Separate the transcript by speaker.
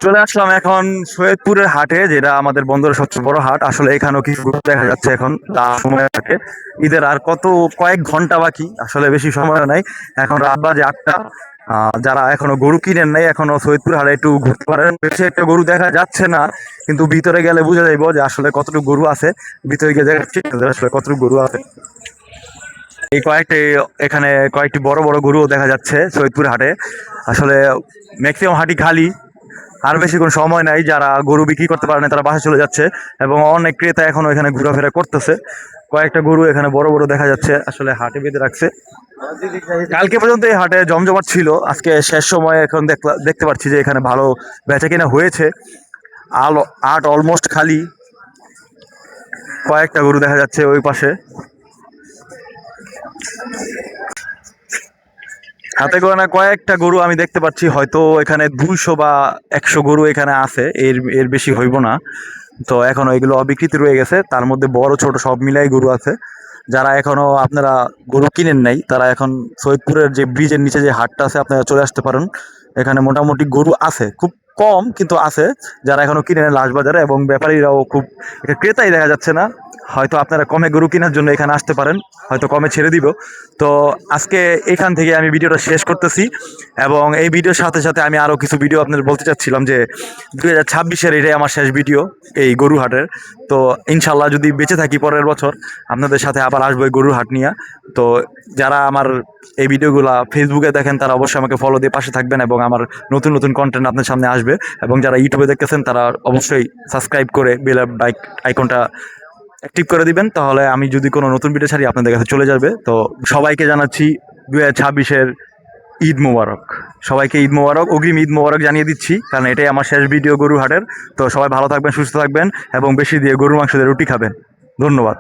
Speaker 1: চলে আসলাম এখন সৈয়দপুরের হাটে, যেটা আমাদের বন্দরের সবচেয়ে বড় হাট। আসলে এখানেও কিছু গরু দেখা যাচ্ছে এখন সময় থাকে। ঈদের আর কয়েক ঘন্টা বাকি, আসলে বেশি সময় নাই। এখন রাত বাজে 8টা। যারা এখনো গরু কিনেন নাই, এখনো সৈয়দপুর হাটে একটু ঘুরতে পারেন। বেশি একটা গরু দেখা যাচ্ছে না, কিন্তু ভিতরে গেলে বোঝা যাইব যে আসলে কতটুকু গরু আছে। ভিতরে গিয়ে দেখা যাচ্ছে যে আসলে কতটুকু গরু আছে। এই এখানে কয়েকটি বড় বড় গরুও দেখা যাচ্ছে সৈয়দপুর হাটে। আসলে ম্যাক্সিমাম হাটই খালি। আর বেশি কোনো সময় নাই, যারা গরু বিক্রি করতে পারে না তারা বাসা চলে যাচ্ছে, এবং অনেক ক্রেতা এখনো এখানে ঘোরাফেরা করতেছে। কয়েকটা গরু এখানে বড় বড় দেখা যাচ্ছে, আসলে হাটে বেঁধে রাখছে। কালকে পর্যন্ত এই হাটে জমজমাট ছিল, আজকে শেষ সময়ে এখন দেখতে পাচ্ছি যে এখানে ভালো বেচা কেনা হয়েছে। হাট অলমোস্ট খালি, কয়েকটা গরু দেখা যাচ্ছে ওই পাশে। হাতে গোনা কয়েকটা গরু আমি দেখতে পাচ্ছি, হয়তো এখানে 200 বা 100 গরু এখানে আছে, এর এর বেশি হইব না। তো এখনো এগুলো অবিকৃত রয়ে গেছে, তার মধ্যে বড় ছোট সব মিলাই গরু আছে। যারা এখনো আপনারা গরু কিনেন নাই, তারা এখন সৈয়দপুরের যে ব্রিজের নিচে যে হাটটা আছে, আপনারা চলে আসতে পারেন। এখানে মোটামুটি গরু আছে, খুব কম কিন্তু আছে। যারা এখনো কিনে নেন লাশবাজারে, এবং ব্যাপারীরাও খুব, ক্রেতাই দেখা যাচ্ছে না। হয়তো আপনারা কমে গরু কেনার জন্য এখানে আসতে পারেন, হয়তো কমে ছেড়ে দিব। তো আজকে এখান থেকে আমি ভিডিওটা শেষ করতেছি, এবং এই ভিডিওর সাথে সাথে আমি আরও কিছু ভিডিও আপনাদের বলতে চাচ্ছিলাম যে 2026-এর এটাই আমার শেষ ভিডিও এই গরু হাটের। তো ইনশাল্লাহ যদি বেঁচে থাকি পরের বছর আপনাদের সাথে আবার আসবো এই গরুর হাট নিয়ে। তো যারা আমার এই ভিডিওগুলো ফেসবুকে দেখেন তারা অবশ্যই আমাকে ফলো দিয়ে পাশে থাকবেন, এবং আমার নতুন নতুন কন্টেন্ট আপনার সামনে আসবে। এবং যারা ইউটিউবে দেখতেছেন তারা অবশ্যই সাবস্ক্রাইব করে বেল আইকনটা অ্যাক্টিভ করে দিবেন, তাহলে আমি যদি কোনো নতুন ভিডিও ছাড়ি আপনাদের কাছে চলে যাবে। তো সবাইকে জানাচ্ছি 2026-এর ঈদ মোবারক। সবাইকে ঈদ মোবারক, অগ্রিম ঈদ মোবারক জানিয়ে দিচ্ছি, কারণ এটাই আমার শেষ ভিডিও গরু হাটের। তো সবাই ভালো থাকবেন, সুস্থ থাকবেন, এবং বেশি দিয়ে গরুর মাংস দিয়ে রুটি খাবেন। ধন্যবাদ।